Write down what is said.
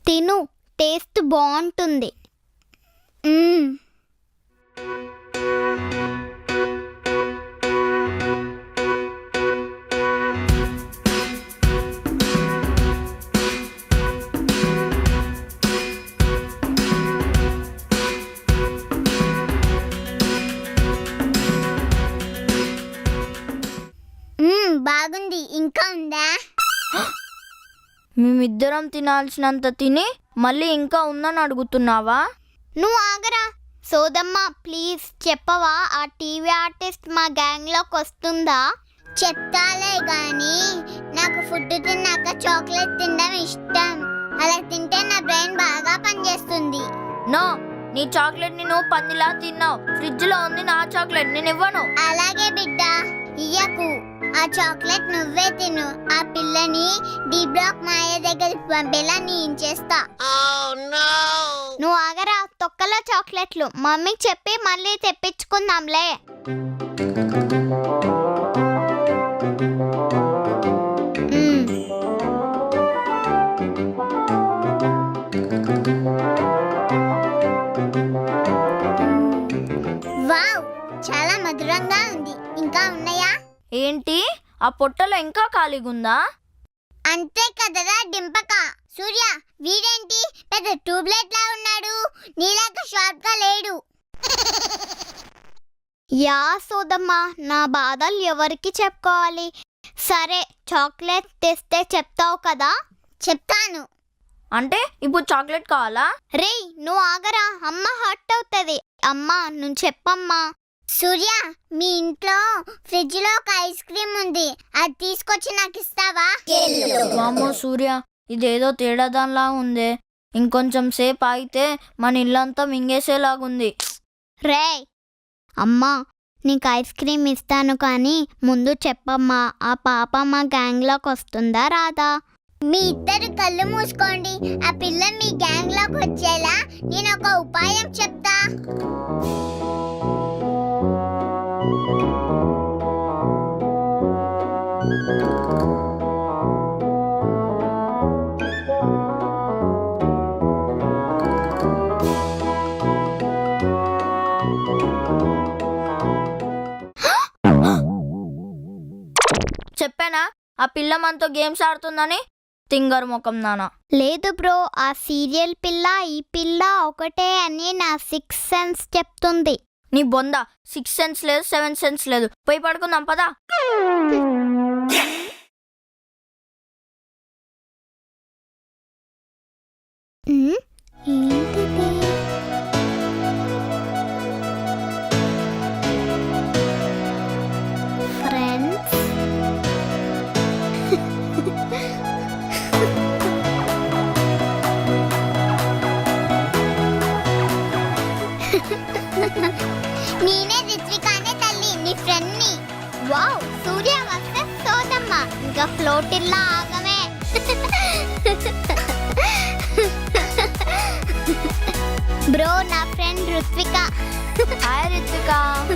తిను, టేస్ట్ బాగుంటుంది. బాగుంది. ఇంకా ఉందా? మేమిద్దరం తినాల్సినంత తిని మళ్ళీ ఇంకా ఉందని అడుగుతున్నావా? నువ్వు ఆగరా. సోదమ్మ ప్లీజ్ చెప్పవా, ఆ టీవీ ఆర్టిస్ట్ మా గ్యాంగ్లోకి వస్తుందా? చెప్తాలే గాని నాకు ఫుడ్ తిన్నాక చాక్లెట్ తినడం ఇష్టం. అలా తింటే నా బ్రెయిన్ బాగా పనిచేస్తుంది. నో, నీ చాక్లెట్ ని నువ్వు పందిలా తిన్నావు. ఫ్రిడ్జ్ లో ఉంది నా చాక్లెట్, నేను ఇవ్వను. అలాగే బిడ్డ, ఇయ్యకు. ఆ చాక్లెట్ నువ్వే తిను. ఆ పిల్లని డి బ్లాక్ మాయ దగ్గరికి పంపేలా నేను చేస్తా. నువ్వు ఆగరా. తొక్కల చాక్లెట్లు మమ్మీకి చెప్పి మళ్ళీ తెప్పించుకుందాంలే. వావ్, చాలా మధురంగా ఉంది. ఇంకా ఉన్నాయా? ఏంటి, ఆ పొట్టలో ఇంకా ఖాళీగుందా? అంతే కదరా డింపక. సూర్య, వీడేంటి పెద్ద ట్యూబ్లైట్ లా ఉన్నాడు, నీలాగా షార్ప్ గా లేడు. యా సోదమ్మా, నా బాధలు ఎవరికి చెప్పుకోవాలి? సరే, చాక్లెట్ తెస్తే చెప్తావు కదా? చెప్తాను. అంటే ఇప్పుడు చాక్లెట్ కావాలా? రేయ్ నువ్వు ఆగరా, అమ్మ హర్ట్ అవుతుంది. అమ్మా నువ్వు చెప్పమ్మా. సూర్య, మీ ఇంట్లో ఫ్రిడ్జ్ లో ఒక ఐస్ క్రీమ్ ఉంది, అది తీసుకొచ్చి నాకు ఇస్తావా? వామ్మో సూర్య, ఇదేదో తేడాదానిలా ఉందే. ఇంకొంచెం సేపు ఆగితే మన ఇల్లంతా మింగేసేలాగుంది. రేయ్ అమ్మా, నీకు ఐస్ క్రీమ్ ఇస్తాను కానీ ముందు చెప్పమ్మా, ఆ పాప మా గ్యాంగ్లోకి వస్తుందా రాదా? మీ ఇద్దరు కళ్ళు మూసుకోండి. ఆ పిల్ల మీ గ్యాంగ్లోకి వచ్చేలా నేను ఒక ఉపాయం చెప్తా. చెప్పానా ఆ పిల్ల మనతో గేమ్స్ ఆడుతుందని? తింగర్ ముఖం నానా. లేదు బ్రో, ఆ సీరియల్ పిల్ల ఈ పిల్ల ఒకటే అని నా 6th సెన్స్ చెప్తుంది. నీ బొంద 6 సెన్స్ లేదు, 7 సెన్స్ లేదు. పోయి పడుకుందాం పదా. ఏంటిది? ఫ్రెండ్స్, నేనే రిత్వికానే తల్లి, నీ ఫ్రెండ్ ని. వావ్, సూర్య వస్తే సోదమ్మ ఇంకా ఫ్లోటిల్లా ఆగమే. బ్రో, నా ఫ్రెండ్ రుత్విక. హాయ్ రిత్విక.